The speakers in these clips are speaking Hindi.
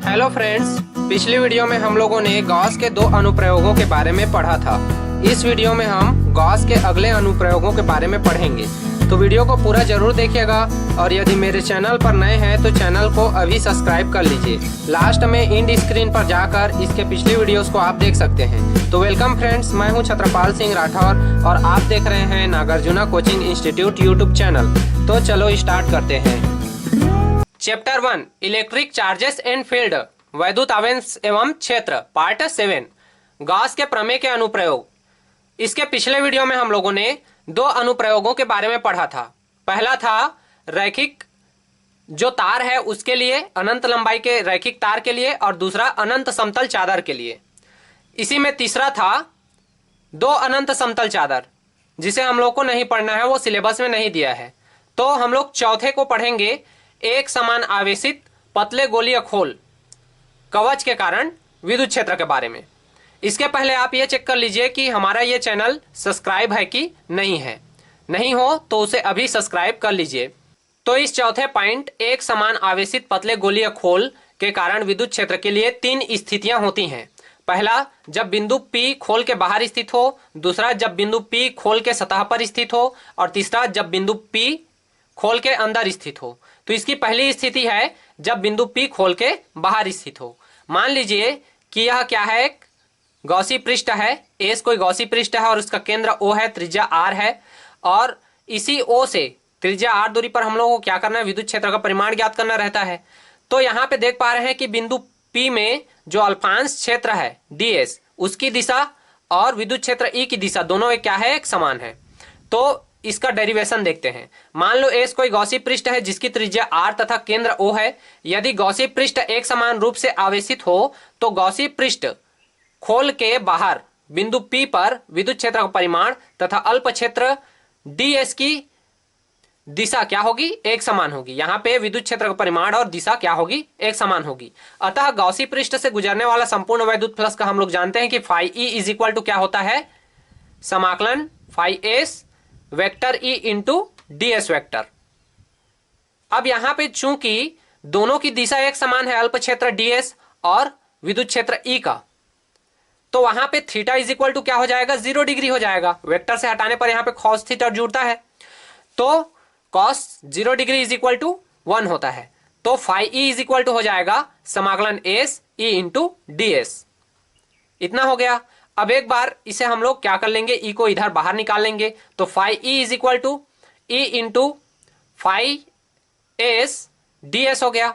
हेलो फ्रेंड्स, पिछली वीडियो में हम लोगों ने गॉस के दो अनुप्रयोगों के बारे में पढ़ा था। इस वीडियो में हम गॉस के अगले अनुप्रयोगों के बारे में पढ़ेंगे, तो वीडियो को पूरा जरूर देखिएगा। और यदि मेरे चैनल पर नए हैं तो चैनल को अभी सब्सक्राइब कर लीजिए। लास्ट में इंड स्क्रीन पर जाकर इसके पिछले वीडियोस को आप देख सकते हैं। तो वेलकम फ्रेंड्स, मैं हूं छत्रपाल सिंह राठौर और आप देख रहे हैं Nagarjuna coaching institute YouTube channel. तो चलो स्टार्ट करते हैं। Chapter 1 electric charges and field, वैद्युत आवेश एवं क्षेत्र, पार्ट 7, गॉस के प्रमेय के अनुप्रयोग। इसके पिछले वीडियो में हम लोगों ने दो अनुप्रयोगों के बारे में पढ़ा था। पहला था रैखिक जो तार है उसके लिए, अनंत लंबाई के रैखिक तार के लिए, और दूसरा अनंत समतल चादर के लिए। इसी में तीसरा था दो अनंत समतल चादर, जिसे हम लोग को नहीं पढ़ना है, वो सिलेबस में नहीं दिया है। तो हम लोग चौथे को पढ़ेंगे, एक समान आवेशित पतले गोलीय खोल कवच के कारण विद्युत क्षेत्र के बारे में। इसके पहले आप ये चेक कर लीजिए कि हमारा ये चैनल सब्सक्राइब है कि नहीं है। नहीं हो तो उसे अभी सब्सक्राइब कर लीजिए। तो इस चौथे पॉइंट, एक समान आवेशित पतले गोलीय खोल के कारण विद्युत क्षेत्र के लिए तीन स्थितियां होती हैं। पहला, जब बिंदु P खोल के बाहर स्थित हो। दूसरा, जब बिंदु P खोल के सतह पर स्थित हो। और तीसरा, जब बिंदु P खोल के अंदर स्थित हो। तो इसकी पहली स्थिति है जब बिंदु P खोल के बाहर स्थित हो। मान लीजिए कि यह क्या है, एक गॉसी पृष्ठ है। एस कोई गॉसी पृष्ठ है और उसका केंद्र O है, त्रिज्या R है। और इसी O से त्रिज्या R दूरी पर हम लोगों को क्या करना है, विद्युत क्षेत्र का परिमाण ज्ञात करना रहता है। तो यहाँ पे देख पा रहे हैं कि बिंदु P में जो अल्पांश क्षेत्र है ds, उसकी दिशा और विद्युत क्षेत्र E की दिशा दोनों क्या है, एक समान है। तो इसका डेरिवेशन देखते हैं। मान लो एस कोई गॉसी पृष्ठ है जिसकी त्रिज्या R तथा केंद्र O है। यदि गॉसी पृष्ठ एक समान रूप से आवेशित हो तो गॉसी पृष्ठ खोल के बाहर बिंदु P पर विद्युत क्षेत्र का परिमाण तथा अल्प क्षेत्र ds की दिशा क्या होगी, एक समान होगी। यहाँ पे विद्युत क्षेत्र का परिमाण और दिशा क्या होगी, एक समान होगी। अतः गॉसी पृष्ठ से गुजरने वाला संपूर्ण वैद्युत फ्लक्स का हम लोग जानते हैं कि phi E is equal to क्या होता है, समाकलन phi S vector E into ds vector. अब यहां पे चूंकि दोनों की दिशा एक समान है, अल्प क्षेत्र ds और विद्युत क्षेत्र E का, तो वहां पे थीटा इज इक्वल टू क्या हो जाएगा, 0 डिग्री हो जाएगा। वेक्टर से हटाने पर यहां पे cos थीटा जुड़ता है, तो cos 0 degree is equal to 1 होता है। तो phi E is equal to हो जाएगा समाकलन S E इंटू ds। इतना हो गया। अब एक बार इसे हम लोग क्या कर लेंगे, E को इधर बाहर निकाल लेंगे। तो phi E is equal to E into phi S ds हो गया,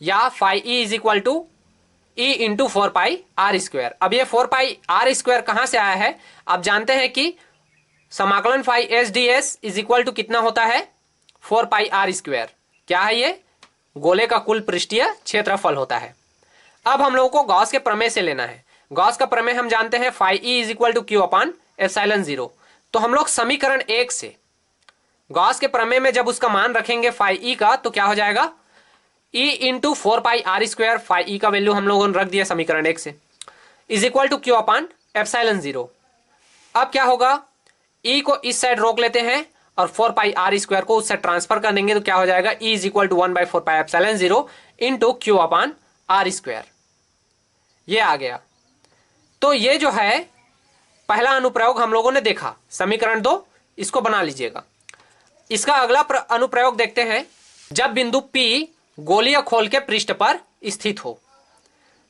या phi E is equal to E into 4 pi are square. अब ये 4 पाई आर स्क्वायर कहां से आया है, आप जानते हैं कि समाकलन phi S ds is equal to कितना होता है, 4 पाई आर स्क्वायर। क्या है ये, गोले का कुल पृष्ठीय क्षेत्रफल होता है। अब हम लोगों को गॉस के प्रमेय से लेना है। गॉस का प्रमेय हम जानते हैं phi E is equal to Q upon epsilon 0। तो हम लोग समीकरण 1 से गॉस के प्रमेय में जब उसका मान रखेंगे फाई E का, तो क्या हो जाएगा, E into 4 pi are square. Phi E का वैल्यू हम लोगों ने रख दिया समीकरण 1 से, is equal to Q upon epsilon 0। अब क्या होगा, E को इस साइड रोक लेते हैं और 4 पाई आर स्क्वायर को उससे ट्रांसफर कर देंगे। तो क्या हो जाएगा, E is equal to 1/4 pi epsilon 0 into Q upon are square. ये आ गया। तो ये जो है पहला अनुप्रयोग हम लोगों ने देखा, समीकरण 2, इसको बना लीजिएगा। इसका अगला अनुप्रयोग देखते हैं। जब बिंदु P गोलीय खोल के पृष्ठ पर स्थित हो।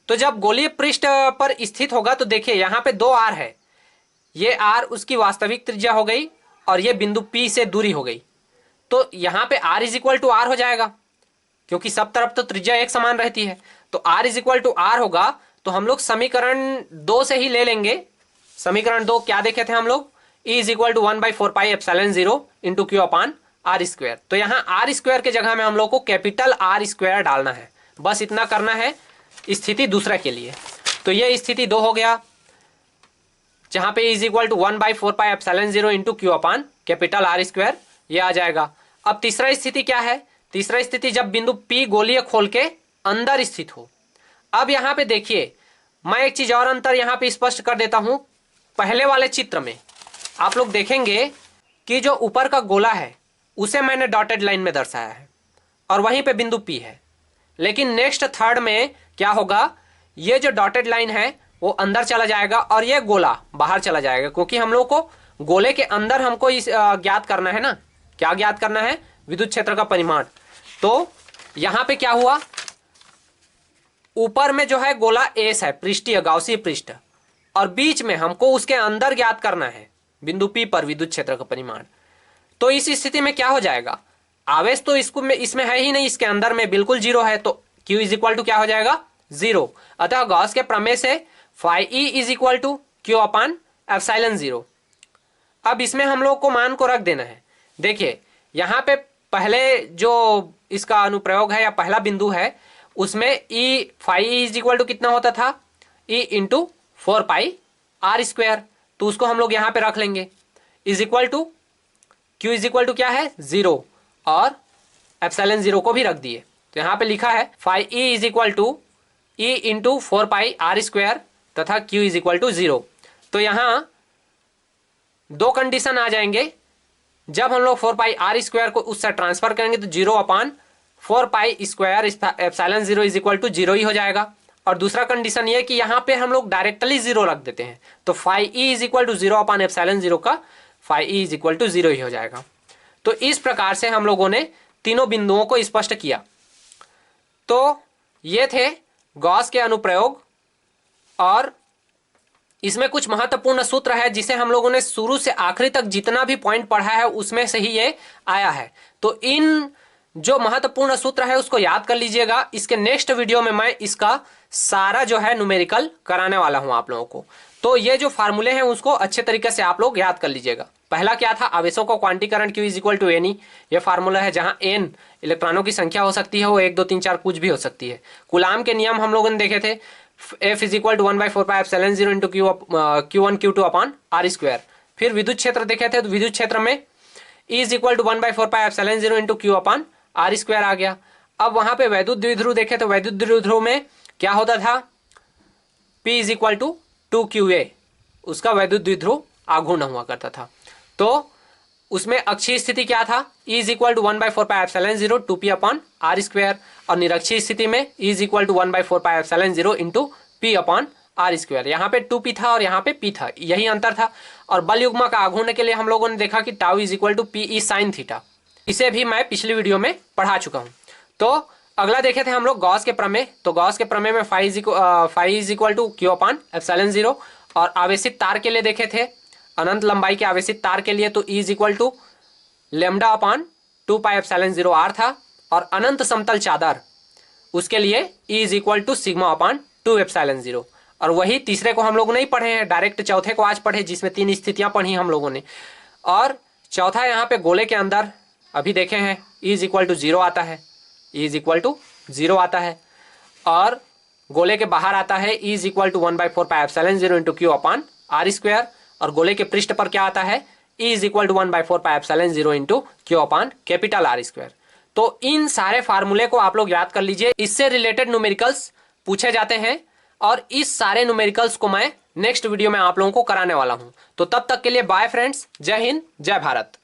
तो जब गोलीय पृष्ठ पर स्थित होगा तो देखिए यहां पे 2 R है। ये R उसकी वास्तविक त्रिज्या हो गई और ये बिंदु P से दूरी हो गई। तो यहां पे R is equal to R हो जाएगा, क्योंकि सब तरफ तो त्रिज्या एक समान रहती है। तो R is equal to R होगा। तो हम लोग समीकरण 2 से ही ले लेंगे। समीकरण 2 क्या देखे थे हम लोग, E is equal to 1/4 pi epsilon 0 into Q upon are square. तो यहाँ आर स्क्वायर के जगह में हम लोग को कैपिटल R स्क्वायर डालना है, बस इतना करना है स्थिति दूसरा के लिए। तो ये स्थिति 2 हो गया, जहां पे is equal to 1/4 pi epsilon 0 into Q upon capital R square, ये आ जाएगा। अब तीसरा स्थिति क्या है, तीसरा स्थिति जब बिंदु P गोलीय खोल के अंदर स्थित हो। अब यहां पे देखिए, मैं एक चीज और अंतर यहां पे स्पष्ट कर देता हूं। पहले वाले चित्र में आप लोग देखेंगे कि जो ऊपर का गोला है उसे मैंने डॉटेड लाइन में दर्शाया है और वहीं पे बिंदु P है। लेकिन नेक्स्ट थर्ड में क्या होगा, ये जो डॉटेड लाइन है वो अंदर चला जाएगा और ये गोला बाहर चला जाएगा, क्योंकि हम लोग को गोले के अंदर हमको इस ज्ञात करना है ना, क्या ज्ञात करना है, विद्युत क्षेत्र का परिमाण। तो यहां पे क्या हुआ, ऊपर में जो है गोला एस है, पृष्ठीय गाउसीय पृष्ठ, और बीच में हमको उसके अंदर ज्ञात करना है बिंदु P पर विद्युत क्षेत्र का परिमाण। तो इस स्थिति में क्या हो जाएगा, आवेश तो इसमें है ही नहीं, इसके अंदर में बिल्कुल जीरो है, तो Q इज इक्वल टू क्या हो जाएगा, जीरो। अतः गॉस के प्रमेय से phi E is equal to Q upon epsilon zero. अब इसमें हम लोग को मान को रख देना है। देखिए यहां पे पहले जो इसका अनुप्रयोग है या पहला बिंदु है उसमें E phi E is equal to कितना होता था, E into 4 pi are square, तो उसको हम लोग यहां पे रख लेंगे, is equal to Q is equal to क्या है, जीरो, और एप्सिलॉन जीरो को भी रख दिए। तो यहां पे लिखा है phi E is equal to E into 4 pi are square तथा Q is equal to zero. तो यहां दो कंडीशन आ जाएंगे, जब हम लोग 4 पाई आर स्क्वायर को उससे ट्रांसफर करेंगे तो 0 upon 4 pi square epsilon zero is equal to zero ही हो जाएगा। और दूसरा कंडीशन ये कि यहां पे हम लोग डायरेक्टली जीरो रख देते हैं, तो phi E is equal to zero upon epsilon zero का phi E is equal to zero ही हो जाएगा। तो इस प्रकार से हम लोगों ने तीनों बिंदुओं को स्पष्ट किया। तो ये थे गॉस के अनुप्रयोग, और इसमें कुछ महत्वपूर्ण सूत्र है जिसे हम लोगों ने शुरू से आखिरी तक जितना भी पॉइंट पढ़ा है उसमें से ही ये आया है। तो इन जो महत्वपूर्ण सूत्र है उसको याद कर लीजिएगा। इसके नेक्स्ट वीडियो में मैं इसका सारा जो है न्यूमेरिकल कराने वाला हूं आप लोगों को। तो ये जो फार्मूले हैं उसको अच्छे तरीके से आप लोग याद कर लीजिएगा। पहला क्या था, आवेशों को क्वांटीकरण Q is equal to N E, ये फार्मूला है जहां एन इलेक्ट्रॉनों की संख्या हो सकती है, वो 1 2 3 4 कुछ भी हो सकती है। कूलाम के नियम हम लोगों ने देखे थे, F is equal to 1/4 pi epsilon zero into Q1 Q2 upon are square. फिर विद्युत क्षेत्र देखे थे, तो विद्युत क्षेत्र में E is equal to 1/4 pi epsilon zero into Q upon are square आ गया। अब वहां पे वैद्युत द्विध्रुव देखे, तो वैद्युत द्विध्रुव में क्या होता था, P is equal to 2QA, उसका वैद्युत द्विध्रुव आघूर्ण हुआ करता था। तो उसमें अक्षीय स्थिति क्या था, E is equal to 1/4 pi epsilon zero 2P upon R square, और निरक्षीय स्थिति में E is equal to 1/4 pi epsilon zero into P upon R square. यहाँ पे 2P था और यहाँ पे P था, यही अंतर था। और बल युग्म का आघूर्ण के लिए हम लोगों ने देखा कि tau is equal to PE sine theta, इसे भी मैं पिछली वीडियो में पढ़ा चुका हूँ। तो अगला देखे थे हम लोग गॉस के प्रमेय, तो गॉस के प्रमेय में phi is equal to Q upon epsilon zero, और आवेशित तार के लिए देखे थे, अनंत लंबाई के आवेशित तार के लिए तो E is equal to lambda upon 2 pi epsilon zero R था, और अनंत समतल चादर उसके लिए E is equal to sigma upon 2 epsilon zero. और वही तीसरे को हम लोग नहीं पढ़े हैं, डायरेक्ट चौथे को आज पढ़े, जिसमें 3 स्थितियां पढ़ी हम लोगों ने। और चौथा यहाँ पे गोले के अंदर अभी देखे हैं, E is equal to zero आता है, E is equal to zero आता है, और गोले के बाहर आता है E is equal to 1/4 pi epsilon zero into Q upon R square, और गोले के पृष्ठ पर क्या आता है, E is equal to 1/4 pi epsilon zero into Q upon capital R square. तो इन सारे फार्मूले को आप लोग याद कर लीजिए, इससे रिलेटेड न्यूमेरिकल्स पूछे जाते हैं, और इस सारे न्यूमेरिकल्स को मैं नेक्स्ट वीडियो में आप लोगों को कराने वाला हूं। तो तब तक के लिए बाय फ्रेंड्स, जय हिंद, जय भारत।